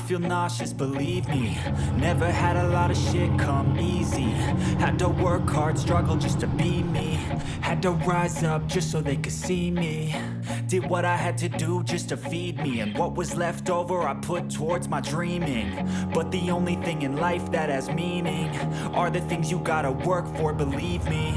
feel nauseous, believe me. Never had a lot of shit come easy. Had to work hard, struggle just to be me. Had to rise up just so they could see me. Did what I had to do just to feed me. And what was left over I put towards my dreaming. But the only thing in life that has meaning are the things you gotta work for, believe me.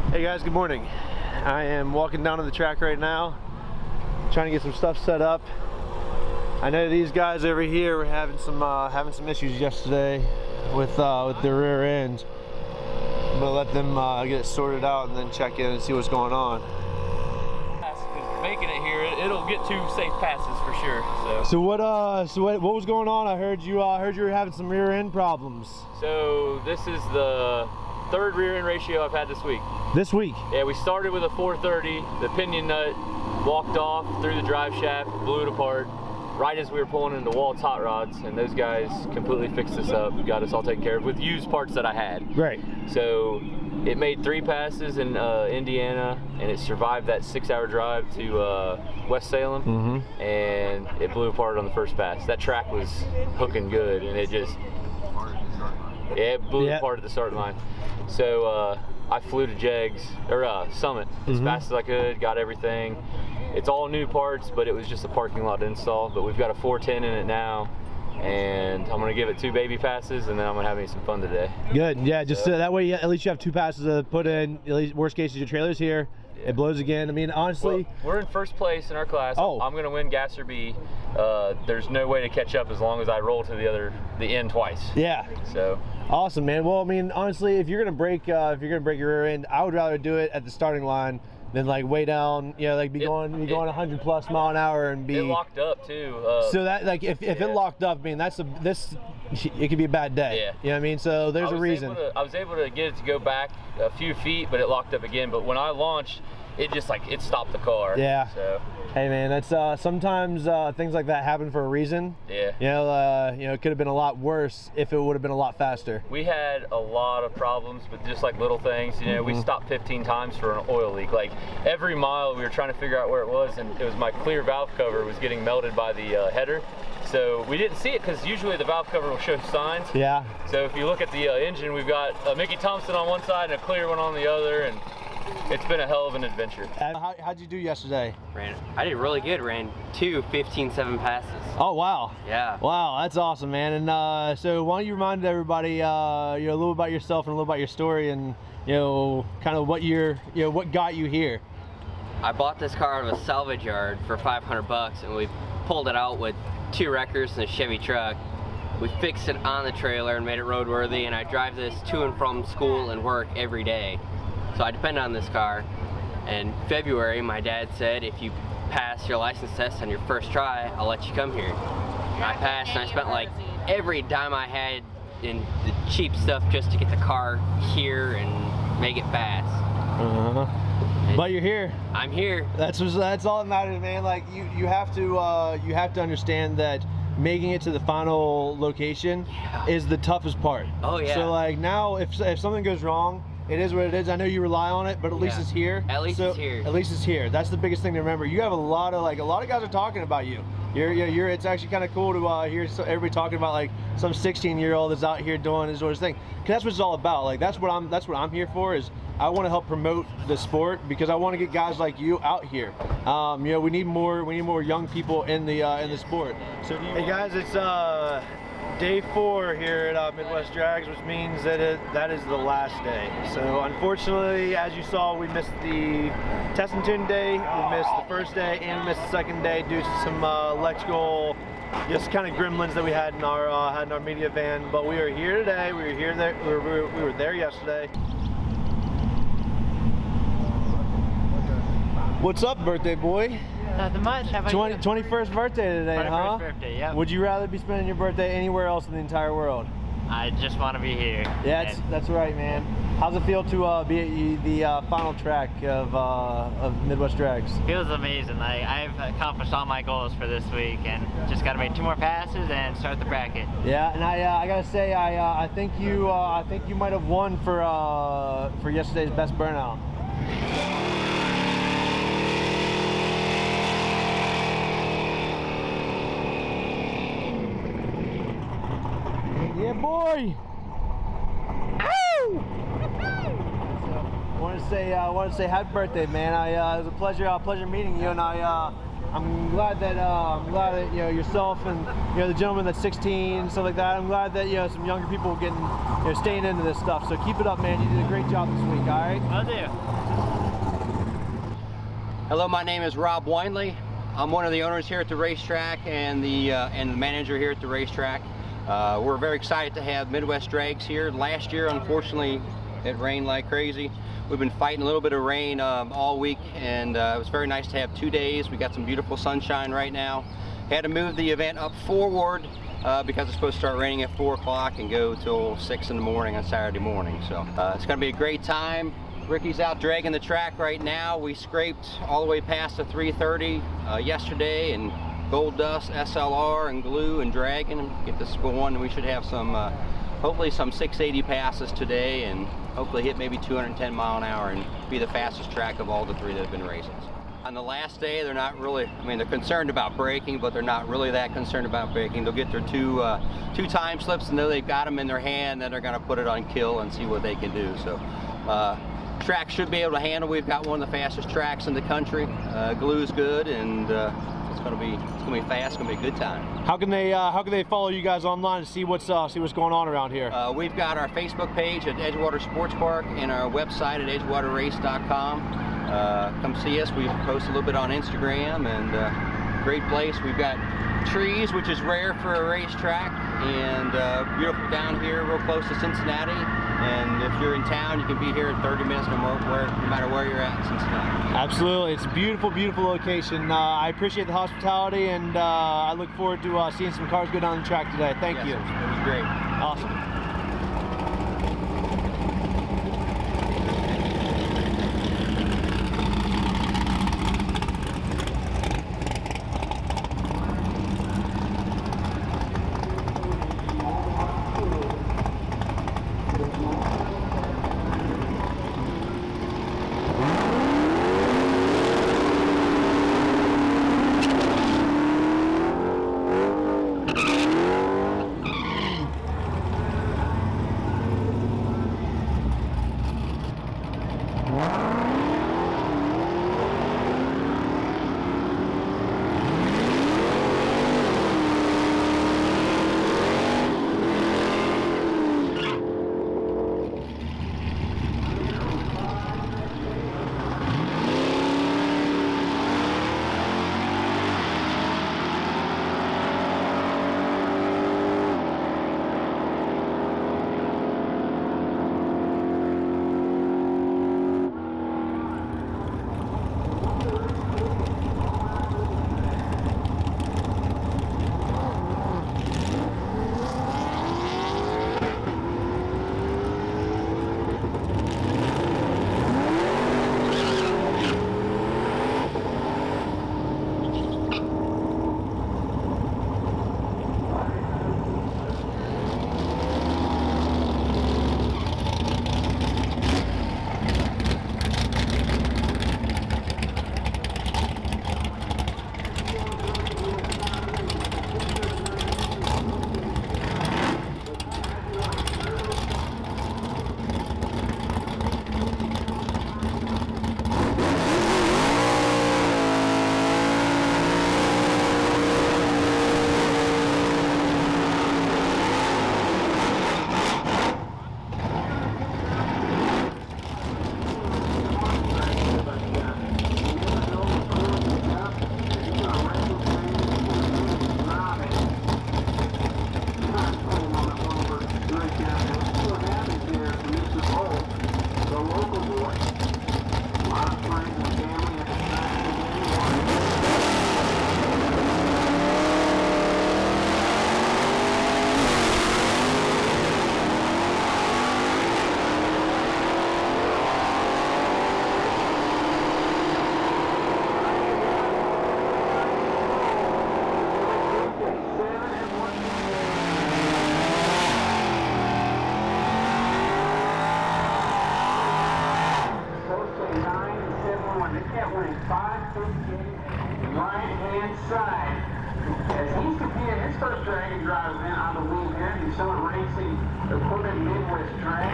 Hey guys, good morning. I am walking down to the track right now, trying to get some stuff set up. I know these guys over here were having some issues yesterday with their rear ends. I'm gonna let them get it sorted out and then check in and see what's going on. Making it here, it'll get 2 safe passes for sure. So what was going on? I heard you were having some rear end problems. So this is the 3rd rear end ratio I've had this week. This week? Yeah, we started with a 430. The pinion nut walked off through the drive shaft, blew it apart right as we were pulling into Walt's hot rods, and those guys completely fixed us up, got us all taken care of with used parts that I had. Great. So it made 3 passes in Indiana, and it survived that 6-hour drive to West Salem, and it blew apart on the first pass. That track was hooking good, and it just, it blew apart at the start line. So I flew to Jegs, or Summit, as fast as I could, got everything. It's all new parts, but it was just a parking lot install. But we've got a 410 in it now, and I'm gonna give it 2 baby passes, and then I'm gonna have me some fun today. Good, yeah, just so that way at least you have 2 passes to put in. At least worst case is your trailer's here. Yeah. It blows again. I mean, honestly, well, we're in first place in our class. Oh. I'm gonna win Gasser B. There's no way to catch up as long as I roll to the end twice. Yeah. So. Awesome, man. Well, I mean, honestly, if you're gonna break your rear end, I would rather do it at the starting line than like way down, you know, like be going 100+ mile an hour and be. It locked up too. So that, like, if it locked up, I mean, it could be a bad day. Yeah. You know what I mean? So there's a reason. I was able to get it to go back a few feet, but it locked up again. But when I launched, it just it stopped the car. Yeah. So. Hey man, that's sometimes things like that happen for a reason. Yeah. You know, it could have been a lot worse if it would have been a lot faster. We had a lot of problems, but just like little things. You know, we stopped 15 times for an oil leak. Like every mile, we were trying to figure out where it was, and it was my clear valve cover was getting melted by the header. So we didn't see it because usually the valve cover will show signs. Yeah. So if you look at the engine, we've got a Mickey Thompson on one side and a clear one on the other, and it's been a hell of an adventure. How'd you do yesterday? I did really good. Ran 2 15-7 passes. Oh wow. Yeah. Wow, that's awesome, man. And so why don't you remind everybody, you know, a little about yourself and a little about your story, and you know, kind of what got you here. I bought this car out of a salvage yard for $500, and we pulled it out with 2 wreckers and a Chevy truck. We fixed it on the trailer and made it roadworthy, and I drive this to and from school and work every day. So I depend on this car. In February, my dad said, if you pass your license test on your first try, I'll let you come here. And I passed, and I spent like every dime I had in the cheap stuff just to get the car here and make it fast. But you're here. I'm here. That's all that matters, man. Like you have to understand that making it to the final location is the toughest part. Oh yeah. So like now, if something goes wrong, it is what it is. I know you rely on it, but at least it's here. At least it's here. At least it's here. That's the biggest thing to remember. You have a lot of guys are talking about you. It's actually kind of cool to hear everybody talking about like some 16-year-old that's out here doing his sort of thing. Cause that's what it's all about. Like that's what I'm here for. Is I want to help promote the sport because I want to get guys like you out here. You know, we need more young people in the sport. So hey guys, it's day 4 here at Midwest Drags, which means that that is the last day. So unfortunately, as you saw, we missed the test and tune day, we missed the first day, and we missed the second day due to some electrical, just kind of gremlins that we had in our media van. But we are here today. We were there yesterday. What's up, birthday boy? Nothing much. How about you? 21st birthday today, 21st huh? birthday, yep. Would you rather be spending your birthday anywhere else in the entire world? I just want to be here. Yeah, that's right, man. How's it feel to be at the final track of Midwest Drags? Feels amazing. Like, I've accomplished all my goals for this week, and just got to make 2 more passes and start the bracket. Yeah, and I gotta say, I think you might have won for yesterday's best burnout. Yeah, boy. Ow! I want to say happy birthday, man. It was a pleasure meeting you, and I'm glad that you know yourself and the gentleman that's 16 and stuff like that. I'm glad that some younger people are getting staying into this stuff. So keep it up, man. You did a great job this week. All right. Will do. Hello, my name is Rob Weinley. I'm one of the owners here at the racetrack and the manager here at the racetrack. We're very excited to have Midwest Drags here. Last year, unfortunately, it rained like crazy. We've been fighting a little bit of rain all week, and it was very nice to have 2 days. We got some beautiful sunshine right now. Had to move the event up forward because it's supposed to start raining at 4 o'clock and go till 6 in the morning on Saturday morning. So it's going to be a great time. Ricky's out dragging the track right now. We scraped all the way past the 330 yesterday, and gold dust, SLR, and glue, and dragging and get this going. And we should have some, hopefully some 680 passes today, and hopefully hit maybe 210 mile an hour and be the fastest track of all the 3 that have been racing. On the last day, they're not really, I mean, they're concerned about braking, but they're not really that concerned about braking. They'll get their two time slips, and then they've got them in their hand, then they're going to put it on kill and see what they can do. So track should be able to handle. We've got one of the fastest tracks in the country. Glue's good, and it's gonna be fast. It's gonna be a good time. How can they follow you guys online to see what's going on around here? We've got our Facebook page at Edgewater Sports Park and our website at edgewaterrace.com. Come see us. We post a little bit on Instagram, and great place. We've got trees, which is rare for a racetrack, and beautiful down here, real close to Cincinnati. And if you're in town, you can be here in 30 minutes no matter where you're at in Cincinnati. Absolutely, it's a beautiful, beautiful location. I appreciate the hospitality, and I look forward to seeing some cars go down the track today. Thank you. It was great. Awesome. right-hand side. As he's competing his first drag and drive event, I believe here, he's showing racing equipment Midwest drag.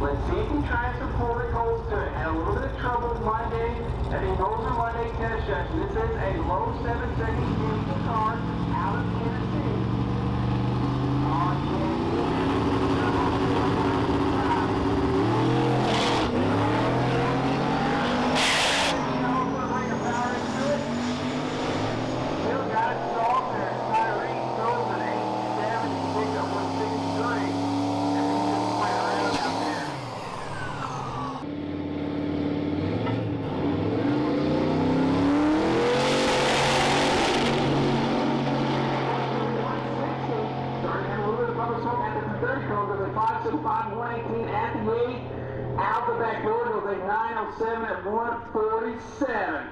Let's see if he tries to pull the Colts to it. Had a little bit of trouble Monday at the Moser Monday test session. This is a low 7-second vehicle car out of Tennessee. Still got it soft there. Tyree throws an 870 pickup 163. Goes a 565, 118 at the 8. Out the back door goes a 907 at 147.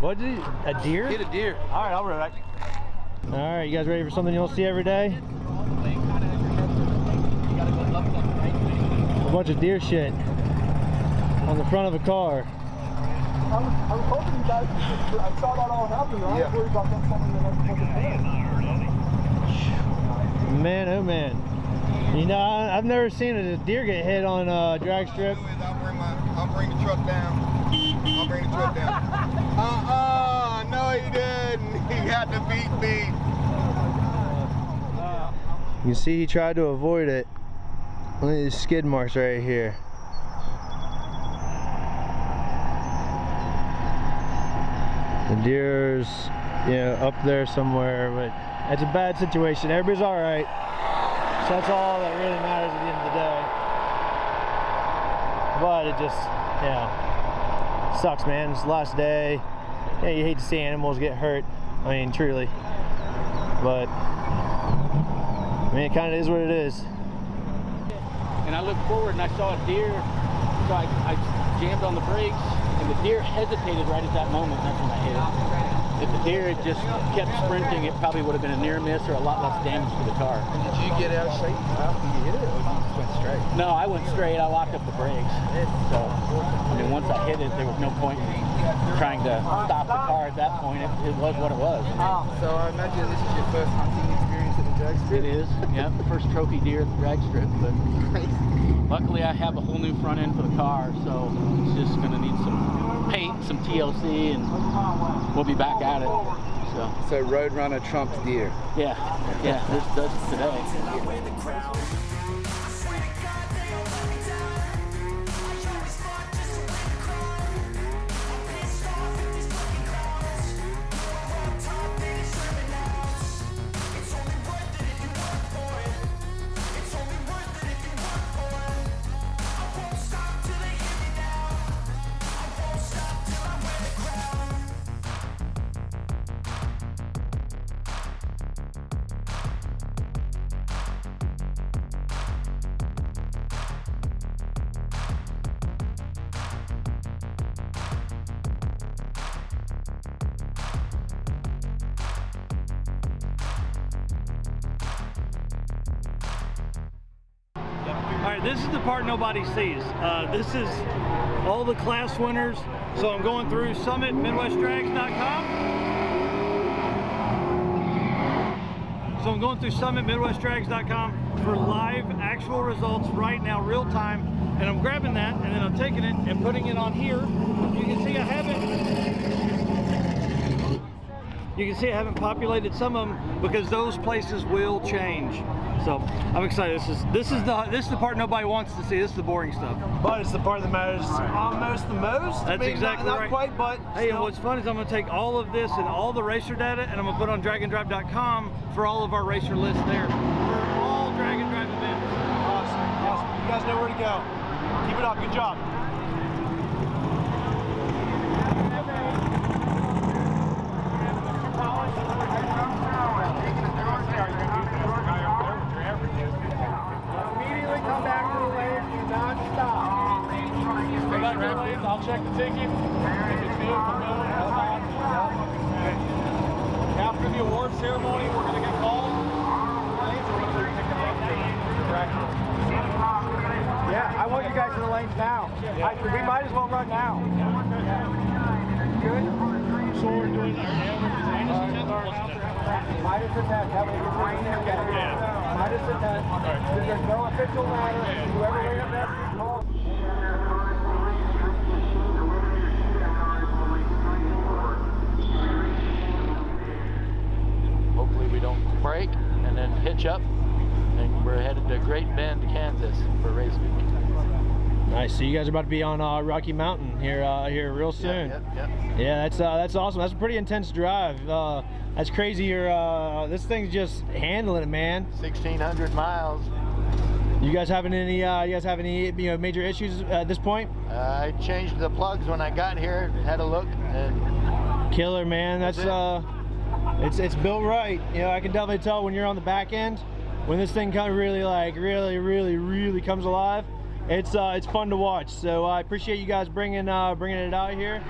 What did he? A deer? Hit a deer. All right, I'll be right back. All right, you guys ready for something you'll see every day? A bunch of deer shit on the front of a car. I was hoping you guys, I saw that all happen. I was worried about them coming in the next fucking day. Man, oh man. You know, I've never seen a deer get hit on a drag strip. I'll bring the truck down. I'll bring the truck down. No he didn't. He got the beat. You can see he tried to avoid it. Look at these skid marks right here. The deer's, you know, up there somewhere, but it's a bad situation. Everybody's all right. So that's all that really matters at the end of the day. But it just, yeah, sucks, man. It's the last day. Yeah, you hate to see animals get hurt. I mean, truly. But I mean, it kind of is what it is. And I looked forward and I saw a deer, so I jammed on the brakes, and the deer hesitated right at that moment. That's when I hit it. If the deer had just kept sprinting, it probably would have been a near miss or a lot less damage to the car. And did you get out safe after you hit it, or you just went straight? No, I went straight. I locked up the brakes. So, I mean, once I hit it, there was no point in trying to stop the car at that point. It was what it was. So I imagine this is your first hunting experience at the drag strip? It is, yeah. First trophy deer at the drag strip. But luckily, I have a whole new front end for the car, so it's just going to need some paint, some TLC, and we'll be back at it. So Roadrunner trumps deer. Yeah, this does it today. This is the part nobody sees. This is all the class winners. So I'm going through SummitMidwestDrags.com. So I'm going through SummitMidwestDrags.com for live actual results right now, real time. And I'm grabbing that and then I'm taking it and putting it on here. You can see I haven't populated some of them because those places will change. So I'm excited. This is the part nobody wants to see. This is the boring stuff. But it's the part that matters almost the most. That's exactly right. Not quite, but hey, and what's fun is I'm going to take all of this and all the racer data, and I'm going to put on draganddrive.com for all of our racer lists there for all drag and drive events. Awesome. You guys know where to go. Keep it up. Good job. I'll check the ticket. If it's new, come over. After the award ceremony, we're going to get called. Yeah, I want you guys in the lanes now. We might as well run now. Good? So we're doing our minus a 10. That way you're right there. Yeah. Minus a 10. There's no official ladder. Whoever way up there is called. Hopefully we don't break and then hitch up, and we're headed to Great Bend, Kansas for race week. Nice. So you guys are about to be on Rocky Mountain here real soon. Yeah, that's awesome. That's a pretty intense drive. That's crazy. This thing's just handling it, man. 1,600 miles. You guys having any major issues at this point? I changed the plugs when I got here. Had a look and killer, man. That's it's built right. You know, I can definitely tell when you're on the back end, when this thing kind of really comes alive. It's fun to watch. So I appreciate you guys bringing it out here.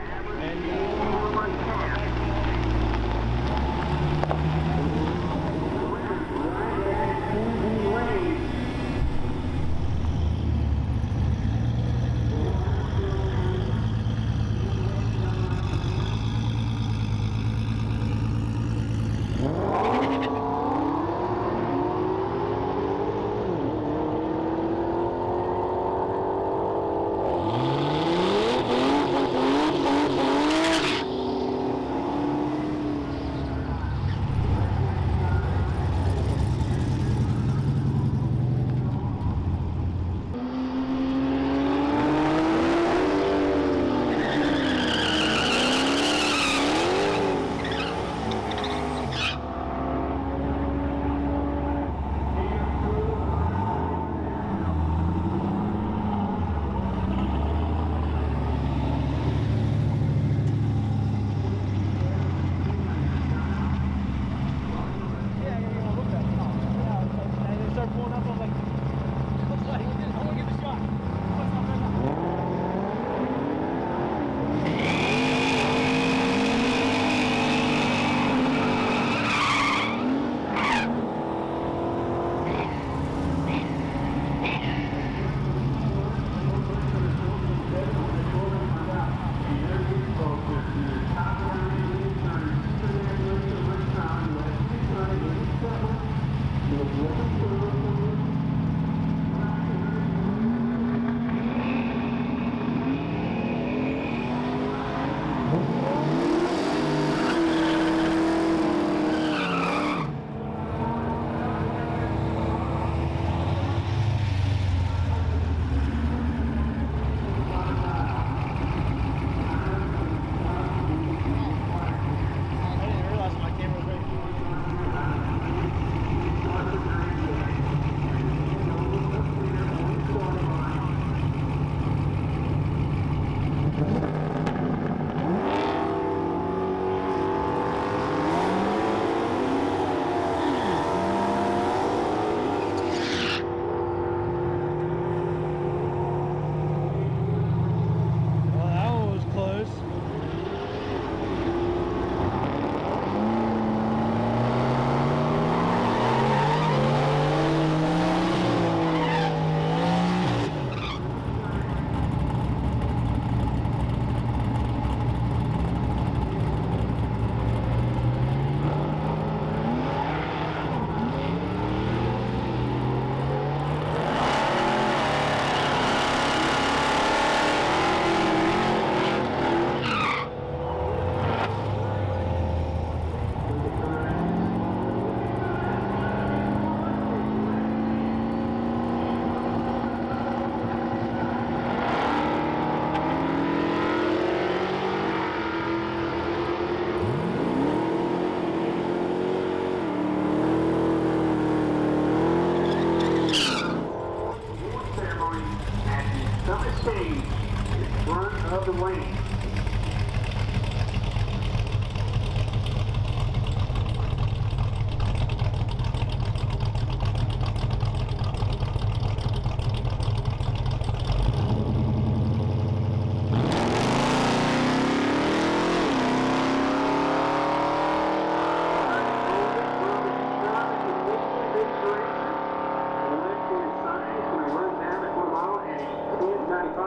of the lane.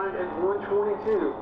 At 122.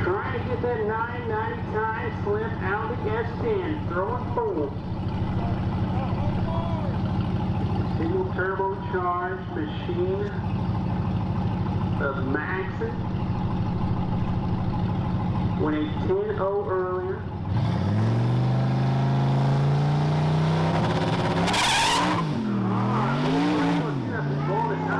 Trying to get that 990 time slip out of the S10. Throw it full. Single turbocharged machine of Maxxis. Went a 10.0 earlier. Bonus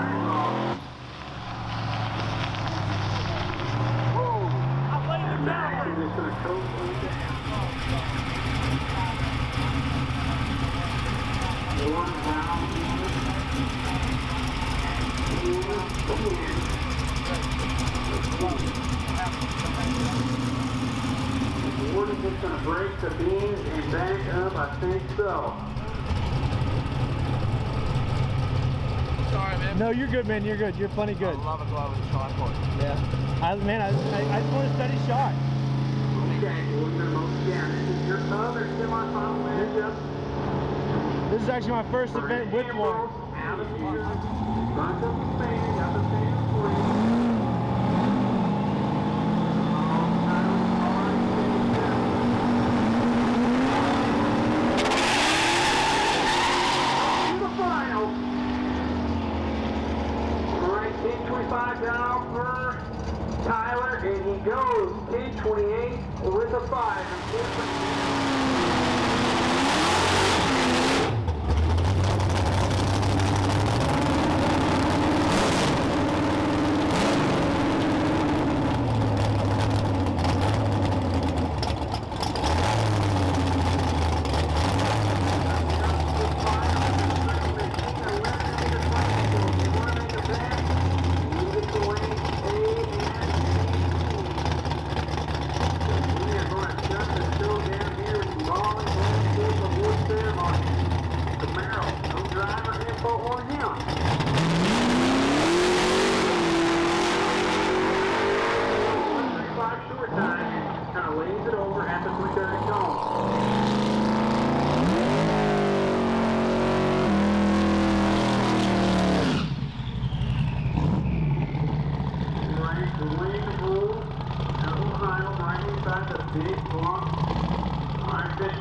Warden's just going to break the beams and back up, I think so. Sorry, man. No, you're good, man. You're good. You're plenty good. I love it going with the shot put. Yeah. I just want a steady shot. Okay, Warden's almost down. This is your other semi-final matchup. This is actually my first event with one. Out of here. Bunch of the fan, got the fan free. $10.25 for Tyler, and he goes 10.28 with a 5.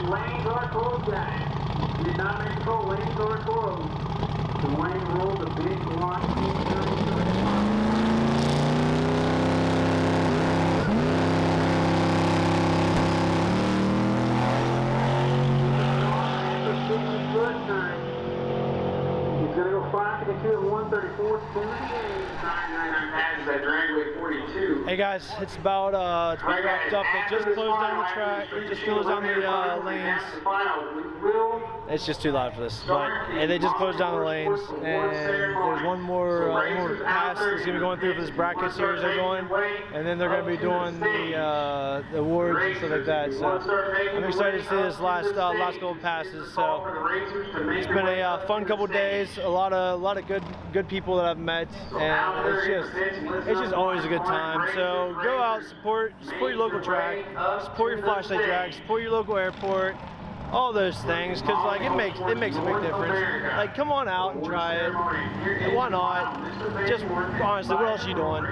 Lanes are closed, guys. Did not make the call. Lanes are closed. The lane rolled a big block. He's going to go 5 to 2 at 134. 999 passes at Dragway 42. Hey guys, it's about wrapped up. It just closed down the track. It just closed down the lanes. It's just too loud for this, but they just closed down the lanes, and there's one more pass that's gonna be going through for this bracket series they're doing, and then they're gonna be doing the awards and stuff like that. So I'm excited to see this last couple of passes. So it's been a fun couple of days. A lot of good people that I've met, and it's just always a good time. So go out, support your local track, support your flashlight drag, support your local airport, all those things, because like it makes a big difference. Like, come on out and try it. And why not? Just honestly, what else are you doing?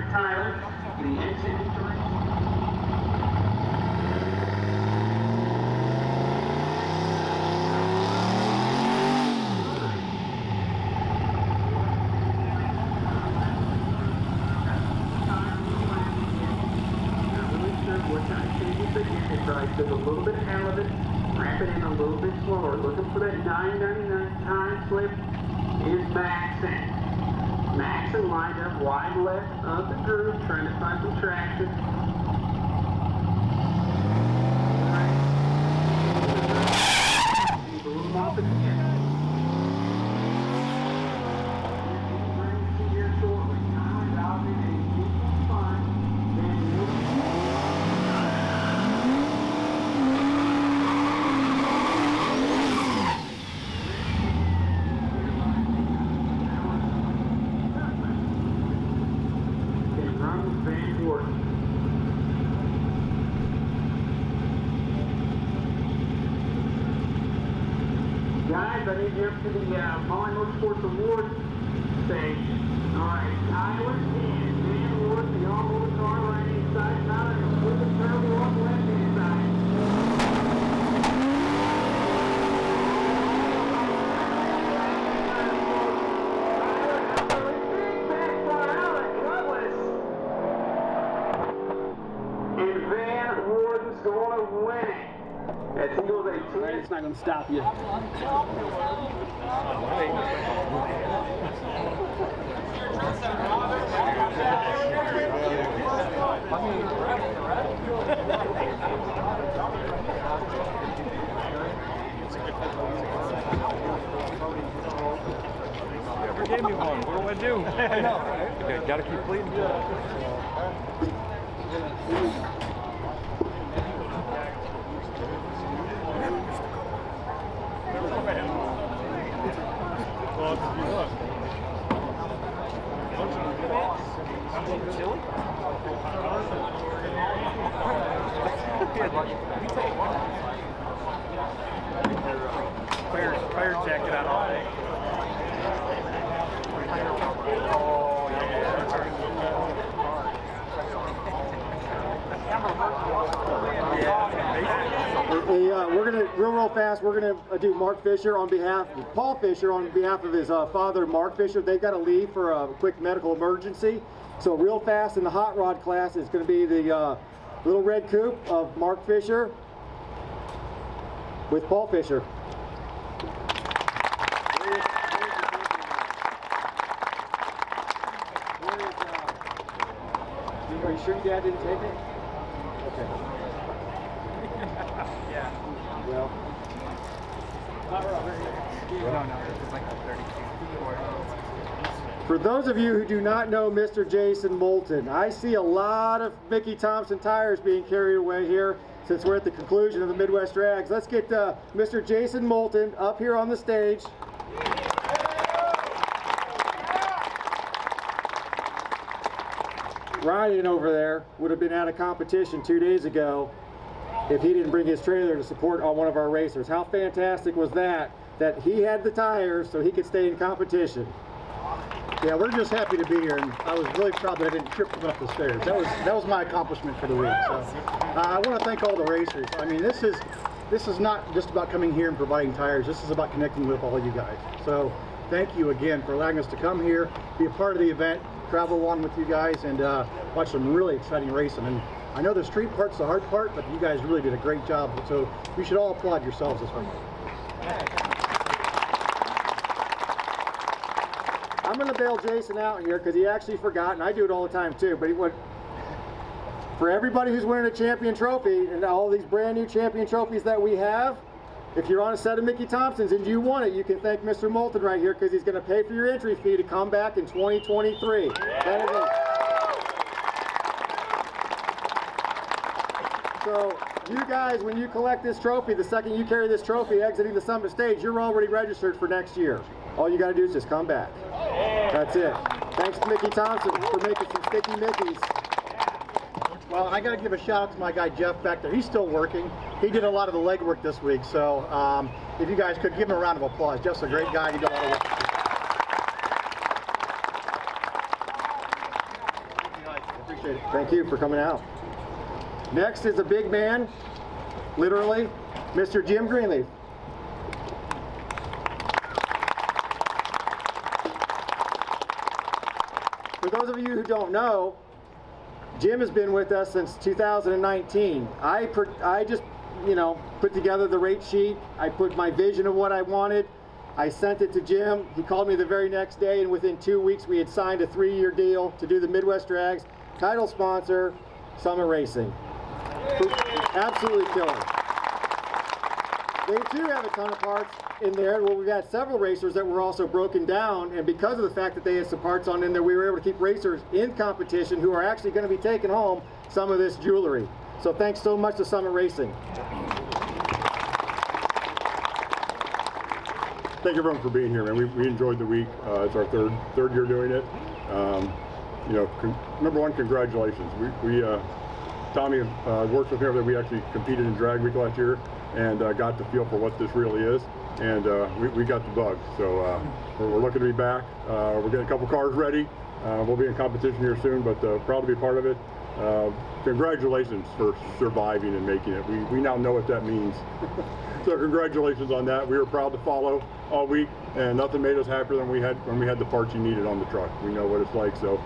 Took a little bit out of it, wrap it in a little bit slower. Looking for that 999 time slip is Maxon. Maxon lined up wide left of the groove, trying to find some traction. He blew him off again. Here shortly. Tyler's out there and he's fine. Guys, I need you up to the Molly Motorsports Awards stage. Alright, Tyler and Dan Ward, the all-motor car right inside. Tyler, and with the turbo on the left-hand side. And Van Warden's going to win it. As he goes a 10. It's not going to stop you. gave me one. What do I do? I know, right? Okay, gotta keep bleeding. Chili? Fire jacket on all day. Oh, We're gonna real fast. We're gonna do Mark Fisher on behalf, Paul Fisher on behalf of his father, Mark Fisher. They've got to leave for a quick medical emergency. So real fast in the hot rod class is going to be the little red coupe of Mark Fisher with Paul Fisher. Are you sure your dad didn't take it? Okay. Yeah. Well. No, this is like the 32. For those of you who do not know Mr. Jason Moulton, I see a lot of Mickey Thompson tires being carried away here since we're at the conclusion of the Midwest Drags. Let's get Mr. Jason Moulton up here on the stage. Ryan over there would have been out of competition 2 days ago if he didn't bring his trailer to support on one of our racers. How fantastic was that? That he had the tires so he could stay in competition. Yeah, we're just happy to be here, and I was really proud that I didn't trip coming up the stairs. That was my accomplishment for the week. So I want to thank all the racers. I mean, this is not just about coming here and providing tires. This is about connecting with all you guys. So thank you again for allowing us to come here, be a part of the event, travel along with you guys, and watch some really exciting racing. And I know the street part's the hard part, but you guys really did a great job. So you should all applaud yourselves this week. I'm going to bail Jason out here because he actually forgot, and I do it all the time too, but he would. For everybody who's winning a champion trophy and all these brand new champion trophies that we have, if you're on a set of Mickey Thompsons and you won it, you can thank Mr. Moulton right here because he's going to pay for your entry fee to come back in 2023. That is it. So you guys, when you collect this trophy, the second you carry this trophy exiting the summit stage, you're already registered for next year. All you got to do is just come back. That's it. Thanks to Mickey Thompson for making some sticky Mickeys. Well, I got to give a shout out to my guy Jeff back there. He's still working. He did a lot of the legwork this week, so if you guys could give him a round of applause. Jeff's a great guy. He did a lot of work. Appreciate it. Thank you for coming out. Next is a big man, literally, Mr. Jim Greenleaf. For those of you who don't know, Jim has been with us since 2019. I just, put together the rate sheet. I put my vision of what I wanted. I sent it to Jim. He called me the very next day, and within 2 weeks we had signed a 3-year deal to do the Midwest Drags. Title sponsor, Summit Racing. Absolutely killer. They too have a ton of parts in there. Well, we've had several racers that were also broken down, and because of the fact that they had some parts on in there, we were able to keep racers in competition who are actually going to be taking home some of this jewelry. So thanks so much to Summit Racing. Thank everyone for being here, man. We enjoyed the week. It's our third year doing it. Number one, congratulations. Tommy worked with me over there. We actually competed in Drag Week last year and got the feel for what this really is. And we got the bug. So we're looking to be back. We're getting a couple cars ready. We'll be in competition here soon, but proud to be part of it. Congratulations for surviving and making it. We now know what that means. So congratulations on that. We were proud to follow all week, and nothing made us happier than when we had the parts you needed on the truck. We know what it's like. So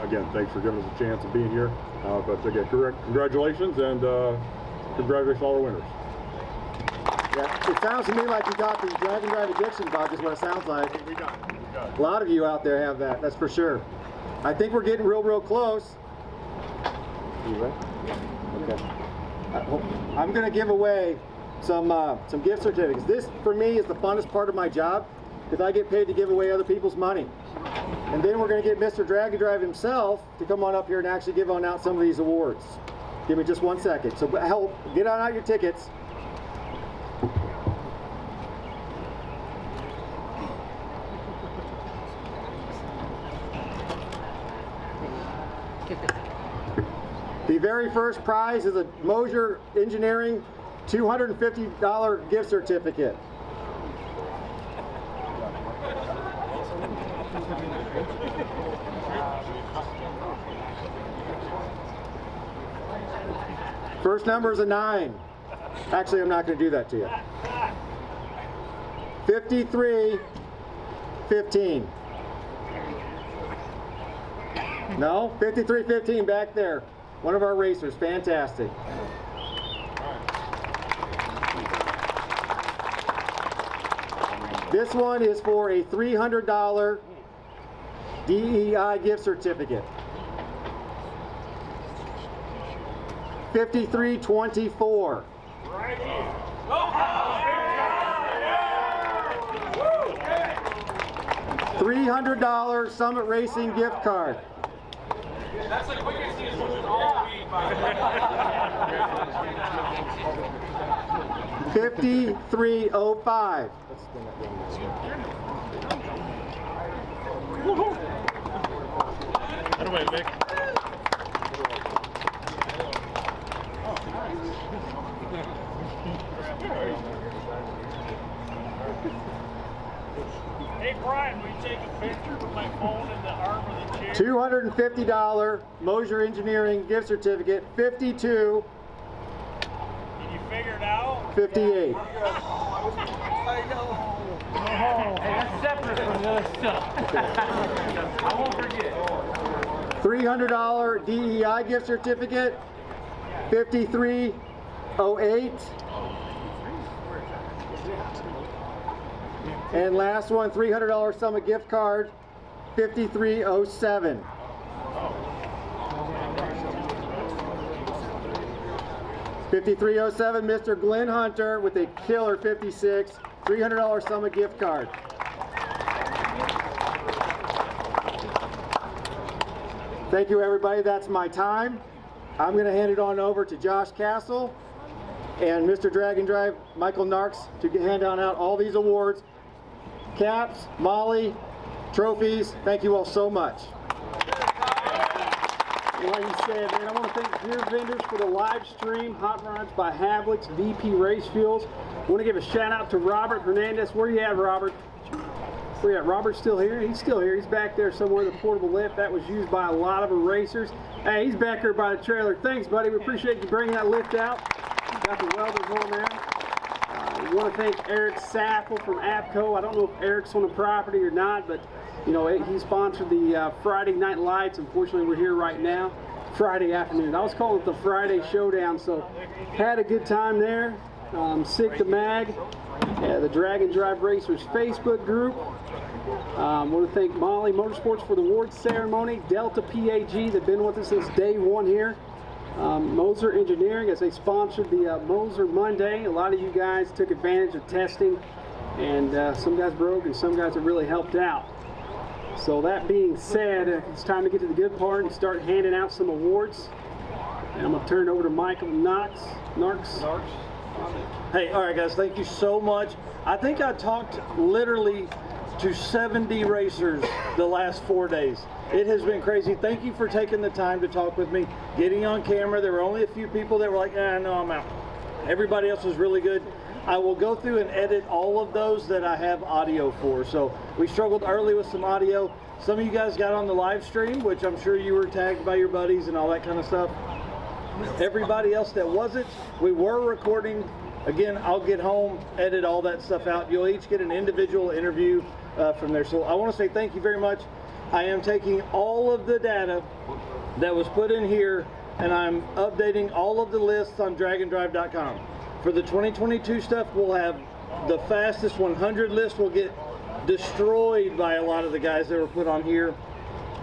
again, thanks for giving us a chance of being here. But again, congratulations, and congratulations to all our winners. Yeah, it sounds to me like you got the drag and drive addiction bug is what it sounds like. We got it. A lot of you out there have that, that's for sure. I think we're getting real close. You ready? Okay. I'm going to give away some gift certificates. This, for me, is the funnest part of my job. because I get paid to give away other people's money. And then we're going to get Mr. Drag and Drive himself to come on up here and actually give on out some of these awards. Give me just 1 second. So help, get on out your tickets. The very first prize is a Moser Engineering $250 gift certificate. First number is a 9. Actually, I'm not going to do that to you. 5315. No, 5315 back there. One of our racers, fantastic. This one is for a $300 DEI gift certificate. 5324. $300 Summit Racing gift card. That's the quickest he's all week. 5305. That away, Vic. Hey Brian, will you take a picture with my phone in the arm of the chair? $250 Moser Engineering gift certificate, 52. Did you figure it out? 58. I know. Oh, hey, that's separate from the other stuff. I won't forget. $300 DEI gift certificate, 5308. And last one, $300 Summit gift card, 5307. $5307, Mr. Glenn Hunter with a killer 56, $300 Summit gift card. Thank you, everybody. That's my time. I'm going to hand it on over to Josh Castle and Mr. Drag and Drive, Michael Narks, to hand on out all these awards. Caps, Molly, trophies. Thank you all so much. Like you said, man, I want to thank Gear Vendors for the live stream, Hot Rods by Havlicks, VP Race Fuels. I want to give a shout out to Robert Hernandez. Where you at, Robert? Where you at? Robert's still here? He's still here. He's back there somewhere, the portable lift. That was used by a lot of racers. Hey, he's back there by the trailer. Thanks, buddy. We appreciate you bringing that lift out. Got the welders on there. I want to thank Eric Saffel from APCO. I don't know if Eric's on the property or not, but you know, he sponsored the Friday Night Lights. Unfortunately, we're here right now, Friday afternoon. I was calling it the Friday Showdown, so had a good time there. Sick the Mag, the Drag and Drive Racers Facebook group. I want to thank Molly Motorsports for the award ceremony, Delta PAG, they've been with us since day one here. Moser Engineering, as they sponsored the Moser Monday. A lot of you guys took advantage of testing, and some guys broke and some guys have really helped out. So that being said, it's time to get to the good part and start handing out some awards. And I'm going to turn it over to Michael Narks. Hey, all right, guys, thank you so much. I think I talked literally to 70 racers the last 4 days. It has been crazy. Thank you for taking the time to talk with me, getting on camera. There were only a few people that were like, no, I'm out. Everybody else was really good. I will go through and edit all of those that I have audio for. So we struggled early with some audio. Some of you guys got on the live stream, which I'm sure you were tagged by your buddies and all that kind of stuff. Everybody else that wasn't, we were recording. Again, I'll get home, edit all that stuff out. You'll each get an individual interview from there. So I want to say thank you very much. I am taking all of the data that was put in here and I'm updating all of the lists on draganddrive.com. For the 2022 stuff, we'll have the fastest 100 list will get destroyed by a lot of the guys that were put on here,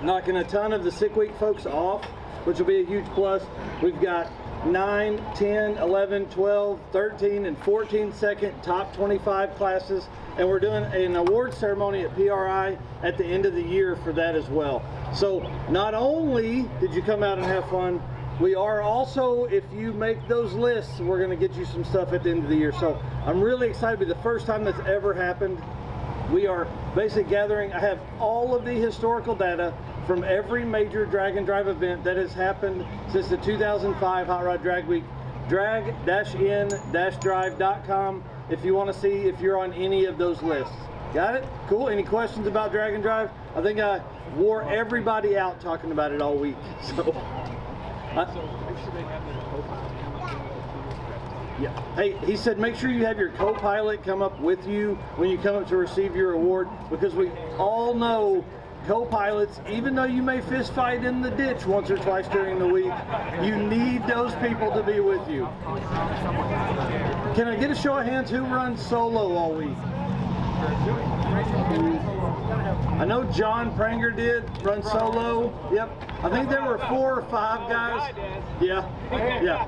knocking a ton of the sick week folks off, which will be a huge plus. We've got 9, 10, 11, 12, 13, and 14 second top 25 classes and we're doing an award ceremony at PRI at the end of the year for that as well. So not only did you come out and have fun, we are also, if you make those lists, we're going to get you some stuff at the end of the year. So I'm really excited to be the first time that's ever happened. We are basically gathering, I have all of the historical data from every major drag and drive event that has happened since the 2005 Hot Rod Drag Week. Drag-in-drive.com if you want to see if you're on any of those lists. Got it? Cool. Any questions about drag and drive? I think I wore everybody out talking about it all week. So, yeah. Hey, he said make sure you have your co-pilot come up with you when you come up to receive your award, because we all know co-pilots, even though you may fist fight in the ditch once or twice during the week, you need those people to be with you. Can I get a show of hands who runs solo all week? I know John Pranger did run solo. Yep. I think there were 4 or 5 guys. Yeah. Yeah.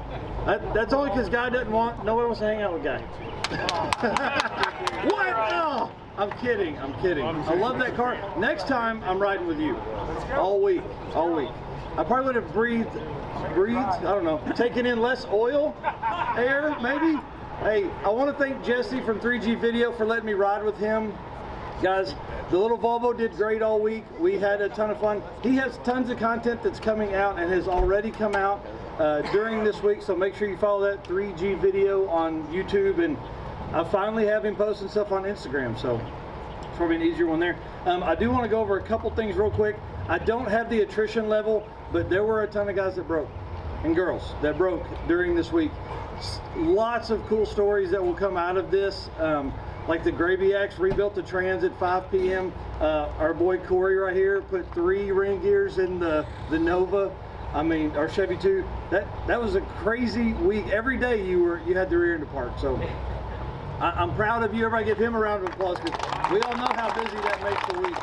That's only because Guy doesn't want, nobody wants to hang out with Guy. What? Oh, I'm kidding. I'm kidding. I love that car. Next time I'm riding with you. All week. All week. I probably would have breathed, I don't know, taken in less oil, air, maybe. Hey, I want to thank Jesse from 3G Video for letting me ride with him. Guys, the little Volvo did great all week. We had a ton of fun. He has tons of content that's coming out and has already come out during this week, so make sure you follow that 3G Video on YouTube, and I finally have him posting stuff on Instagram, so it's probably an easier one there. I do want to go over a couple things real quick. I don't have the attrition level, but there were a ton of guys that broke, and girls that broke during this week. Lots of cool stories that will come out of this. Like the Grabiacs rebuilt the trans at 5 p.m. Our boy Corey right here put 3 ring gears in the Nova. I mean, our Chevy 2. That was a crazy week. Every day you had the rear end apart. So I'm proud of you. Everybody give him a round of applause, because we all know how busy that makes the week.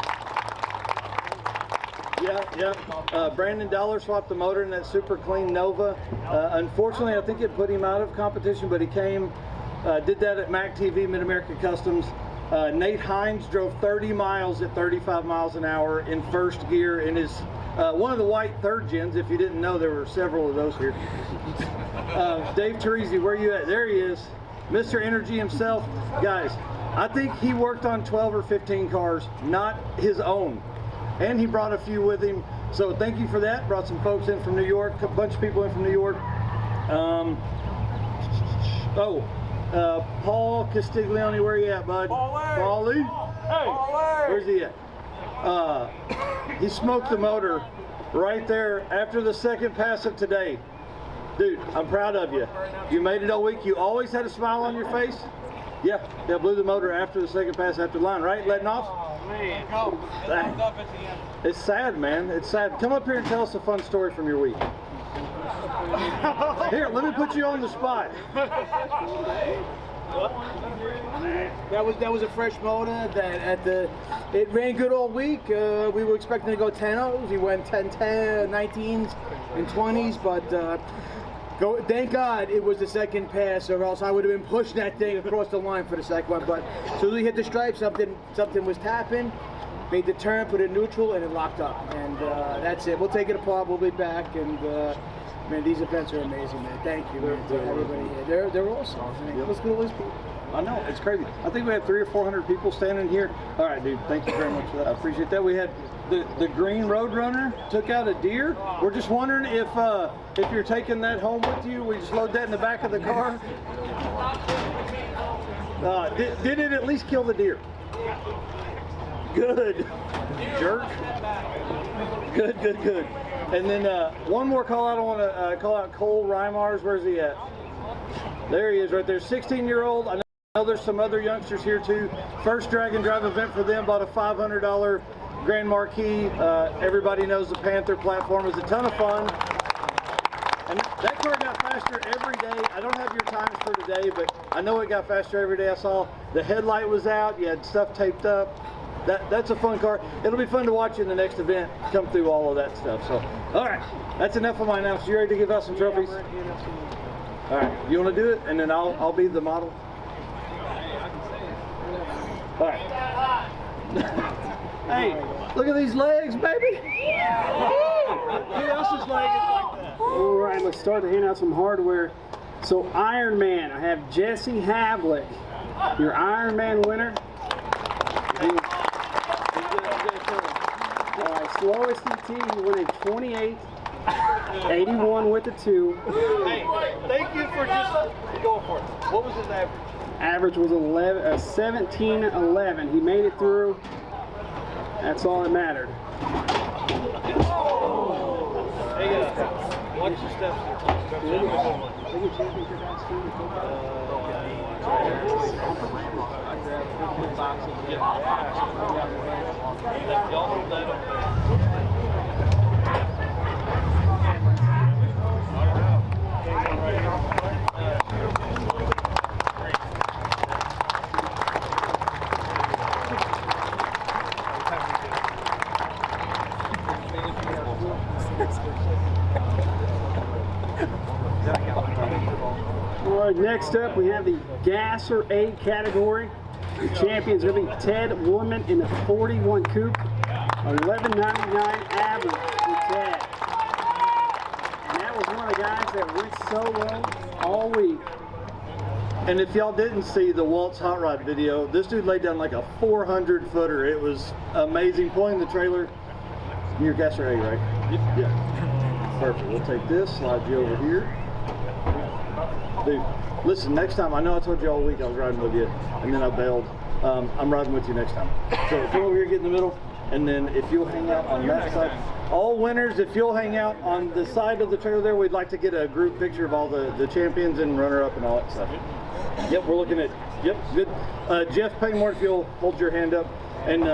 Yeah. Brandon Dollar swapped the motor in that super clean Nova. Unfortunately, I think it put him out of competition, but he came, did that at Mac TV, Mid-America Customs. Nate Hines drove 30 miles at 35 miles an hour in first gear in his, one of the white third gens. If you didn't know, there were several of those here. Dave Teresi, where you at? There he is. Mr. Energy himself. Guys, I think he worked on 12 or 15 cars, not his own. And he brought a few with him, so thank you for that. Brought some folks in from New York, a bunch of people in from New York. Paul Castiglione, where you at, bud? Paulie? Hey, where's he at? He smoked the motor right there after the second pass of today. Dude, I'm proud of you. You made it all week. You always had a smile on your face. Yeah, blew the motor after the second pass after the line, right? Letting off? It's sad, man. It's sad. Come up here and tell us a fun story from your week. Here, let me put you on the spot. That was a fresh motor. It ran good all week. We were expecting to go 10-0s. We went 10-10, 19s, and 20s, but thank God it was the second pass, or else I would have been pushing that thing across the line for the second one. But as soon as we hit the stripe, something was tapping, made the turn, put it neutral, and it locked up. And that's it. We'll take it apart. We'll be back. And man, these events are amazing, man. Thank you, man, to everybody here. They're awesome. I mean, let's go to these people. I know, it's crazy. I think we had 300 or 400 people standing here. All right, dude, thank you very much for that. I appreciate that. We had the green Roadrunner took out a deer. We're just wondering if you're taking that home with you, we just load that in the back of the car. Did it at least kill the deer? Good. Jerk. Good. And then one more call out. I want to call out Cole Reimars. Where's he at? There he is right there. 16-year-old. I know there's some other youngsters here too. First drag and drive event for them. Bought a $500 Grand Marquis. Everybody knows the Panther platform is a ton of fun. And that car got faster every day. I don't have your times for today, but I know it got faster every day. I saw the headlight was out. You had stuff taped up. That's a fun car. It'll be fun to watch in the next event come through all of that stuff. So, all right, that's enough of my announcements. You ready to give out some trophies? All right, you want to do it, and then I'll be the model. All right. Hey, look at these legs, baby. Who else's leg is like that? All right, let's start to hand out some hardware. So Ironman, I have Jesse Havlick, your Ironman winner. All right, slowest ET, he went a 28.81 with the 2. Hey, thank you for just going for it. What was his average? Average was 17.11. He made it through. That's all that mattered. Hey, watch your steps. All right, next up we have the Gasser A category. The champion's going to be Ted Woodman in the 41 coupe, 11.99 average for Ted. And that was one of the guys that went solo all week. And if y'all didn't see the Waltz Hot Rod video, this dude laid down like a 400-footer. It was amazing. Pulling the trailer. You're Gasser A, right? Yeah. Perfect. We'll take this, slide you over here. Dude, listen, next time, I know I told you all week I was riding with you, and then I bailed. I'm riding with you next time. So come over here, get in the middle, and then if you'll hang out on that side. All winners, if you'll hang out on the side of the trailer there, we'd like to get a group picture of all the champions and runner-up and all that stuff. Yep, we're looking at, yep, good. Jeff Paymore, if you'll hold your hand up. And,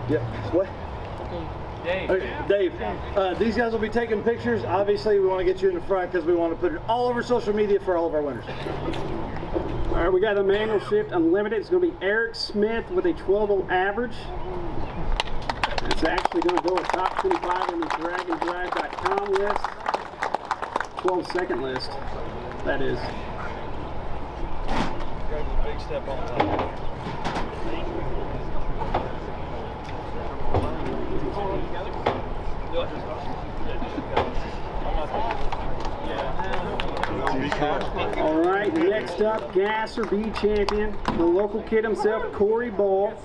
yep, what? Dave, these guys will be taking pictures. Obviously, we want to get you in the front because we want to put it all over social media for all of our winners. All right, we got the manual shift unlimited. It's going to be Eric Smith with a 12.0 average. It's actually going to go a top 25 on the dragandrive.com list. 12-second list, that is. Big step on top. All right, next up, Gasser B champion, the local kid himself, Corey Ball. In the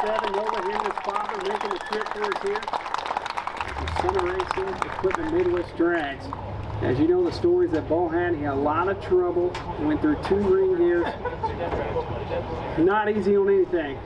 67 Nova Henry's father making the trip for us here. The Summer Racing Equipment Midwest Drags. As you know, the stories that Ball had, he had a lot of trouble, went through 2 ring gears. Not easy on anything.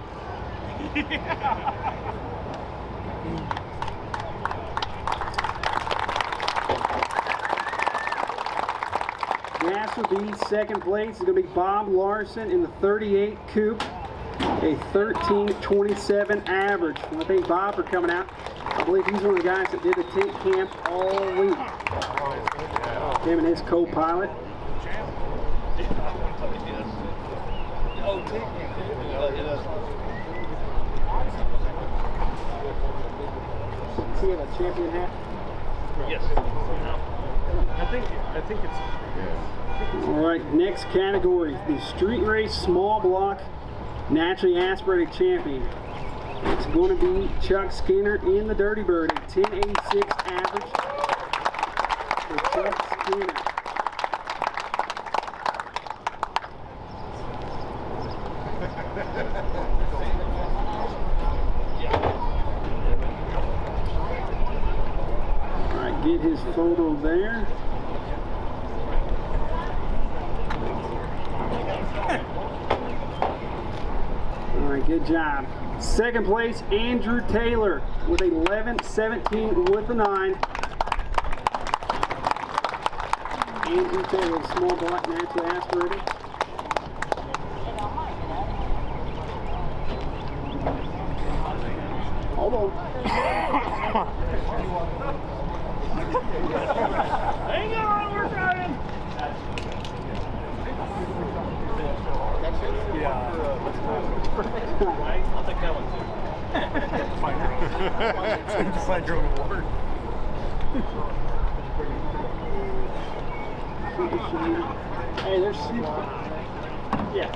Gasser B second place is going to be Bob Larson in the 38 coupe, a 13.27 average. I think Bob for coming out. I believe he's one of the guys that did the tent camp all week. Him and his co-pilot. Does he have a champion hat? Yes. I think it's. All right, next category, the Street Race Small Block Naturally Aspirated Champion. It's going to be Chuck Skinner in the Dirty Bird, a 10.86 average for Chuck Skinner. All right, get his photo there. All right, good job. Second place, Andrew Taylor with 11.17 with a 9. Andrew Taylor, small block, naturally aspirated. Hold on. Hang on, we're trying. I'll take that one too. Find your own award. Hey, there's Yeah.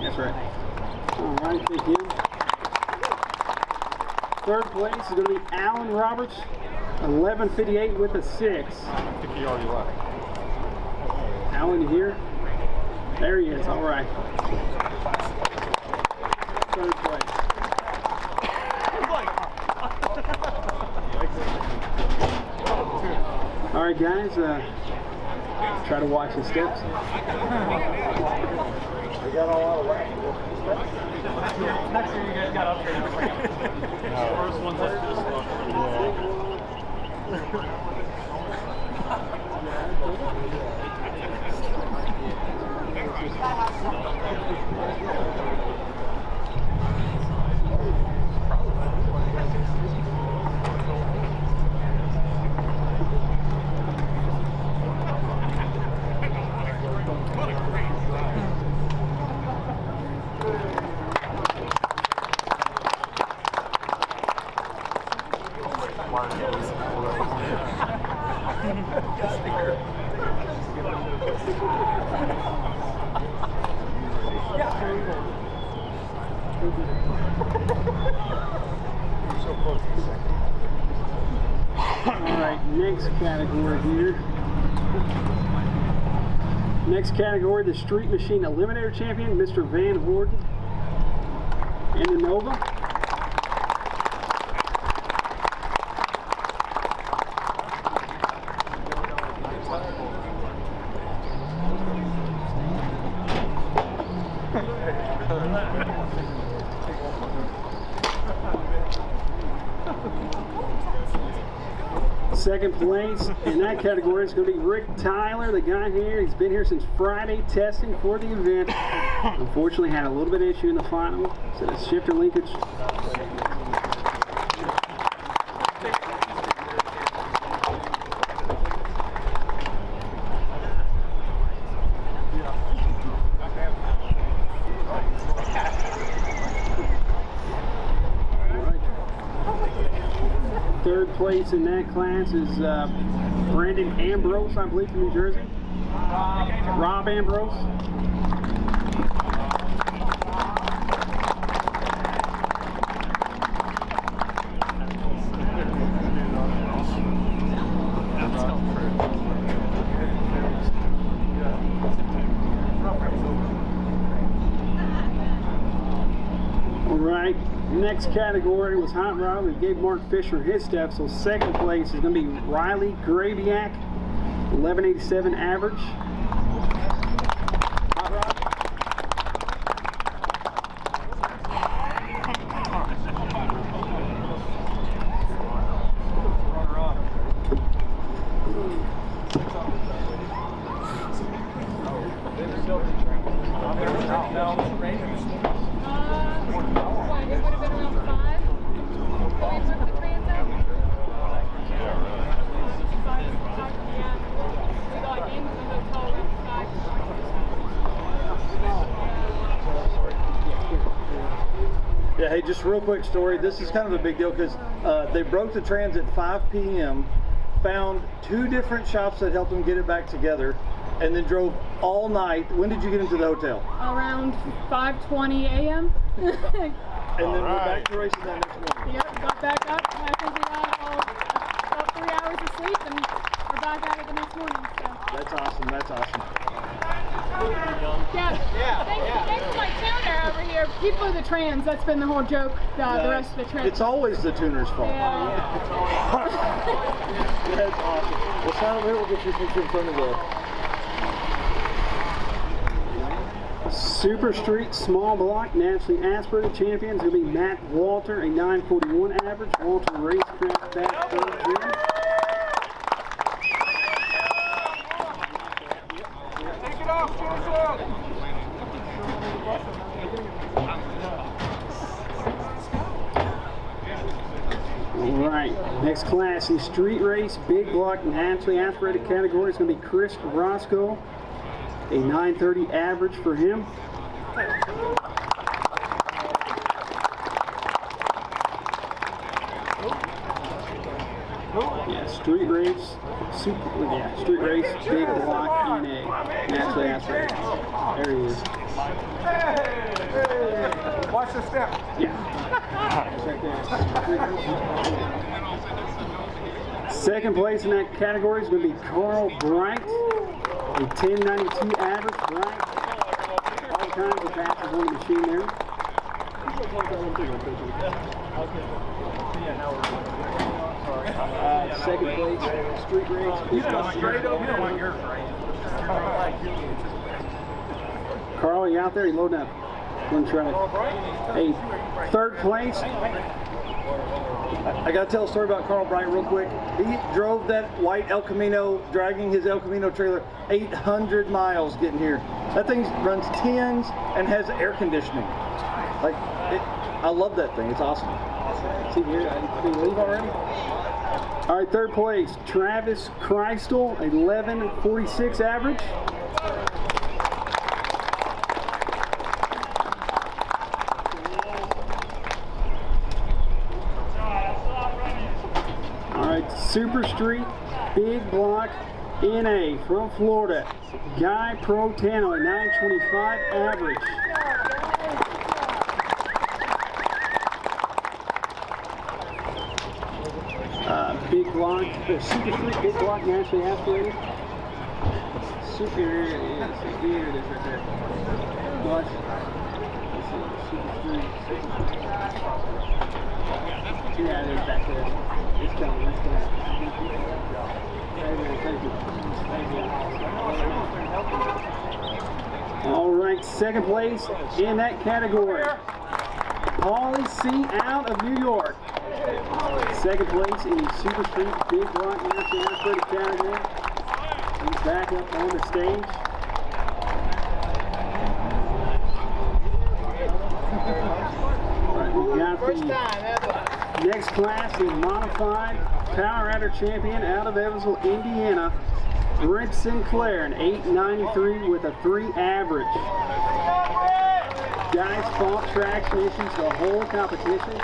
That's right. All right, thank you. Third place is going to be Alan Roberts, 11:58 with a 6. I think he already left. Alan, you here? There he is. All right. Third place. All right, guys. Try to watch the steps. We got all the way. Next year you guys got up here. First one's up this long. Alright, next category here. Next category, the Street Machine Eliminator Champion, Mr. Van Horden in the Nova. Second place in that category is going to be Rick Tyler, the guy here. He's been here since Friday testing for the event. Unfortunately, had a little bit of issue in the final. So the shifter linkage. Third place in that class is Brandon Ambrose, I believe, from New Jersey. Rob Ambrose. All right. Next category was Hot Rod. We gave Mark Fisher his step, so second place is going to be Riley Grabiak, 1187 average. Hot Rod. Yeah, hey, just real quick story. This is kind of a big deal because they broke the trans at 5 p.m., found 2 different shops that helped them get it back together, and then drove all night. When did you get into the hotel? Around 5:20 a.m. And then we're back to racing that next morning. Yep, got back up. I think we got about 3 hours of sleep, and we're back at it the next morning. So. That's awesome. That's awesome. Thanks to my tuner over here. People are the trans. That's been the whole joke. The rest of the trans. It's always the tuner's fault. Yeah. That's awesome. Well, sign over here. We'll get your picture in front of the Super Street Small Block Naturally Aspirated Champion is going to be Matt Walter, a 941 average. Walter Racecraft back third gen. Alright, next class, the Street Race Big Block Naturally Aspirated category is going to be Chris Roscoe, a 930 average for him. Yeah, street race, street race, big block, NA. Naturally aspirated. There he is. Hey, watch the step. Yeah. Second place in that category is going to be Carl Bright, a 1092 average. Bright, all kinds of passes on the machine there. Second place, street race. You know, straight over. You don't want yours, right? Carl, you out there? You loading up? Gonna try. Hey, third place. I gotta tell a story about Carl Bright real quick. He drove that white El Camino, dragging his El Camino trailer 800 miles getting here. That thing runs 10s and has air conditioning. Like, I love that thing. It's awesome. See here, did we leave already? All right, third place, Travis Kreistel, 1146 average. All right, Super Street, big block, NA from Florida, Guy Protano, a 925 average. Big block, Super Street, big block, naturally aspirated. Super, here it is right there. Watch. Super Street. Yeah, it is back there. It's coming, it's coming. Thank you. All right, second place in that category. Paulie C. out of New York. Second place in the Super Street Big Block National Aspirated category. He's back up on the stage. All right, we got the next class, the modified Power Adder champion out of Evansville, Indiana, Brent Sinclair, an 893 with a 3 average. Guys, fault traction issues the whole competition.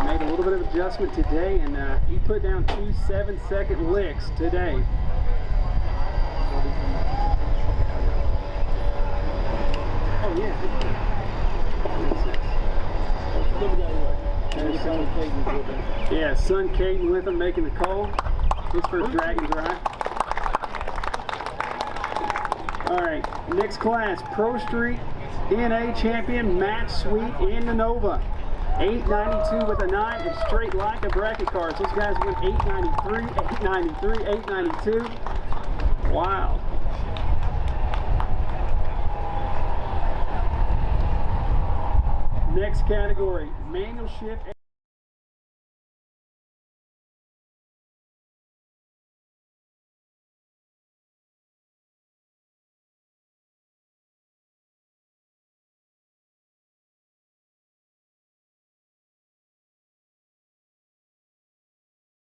Made a little bit of adjustment today, and he put down 2 7-second licks today. Oh yeah. Yeah, son Caden with him making the call. His first Dragon Drive. All right, next class, Pro Street NA champion Matt Sweet in the Nova. 892 with a 9 and straight like a bracket cards. Those guys went 893, 893, 892. Wow. Next category, manual shift.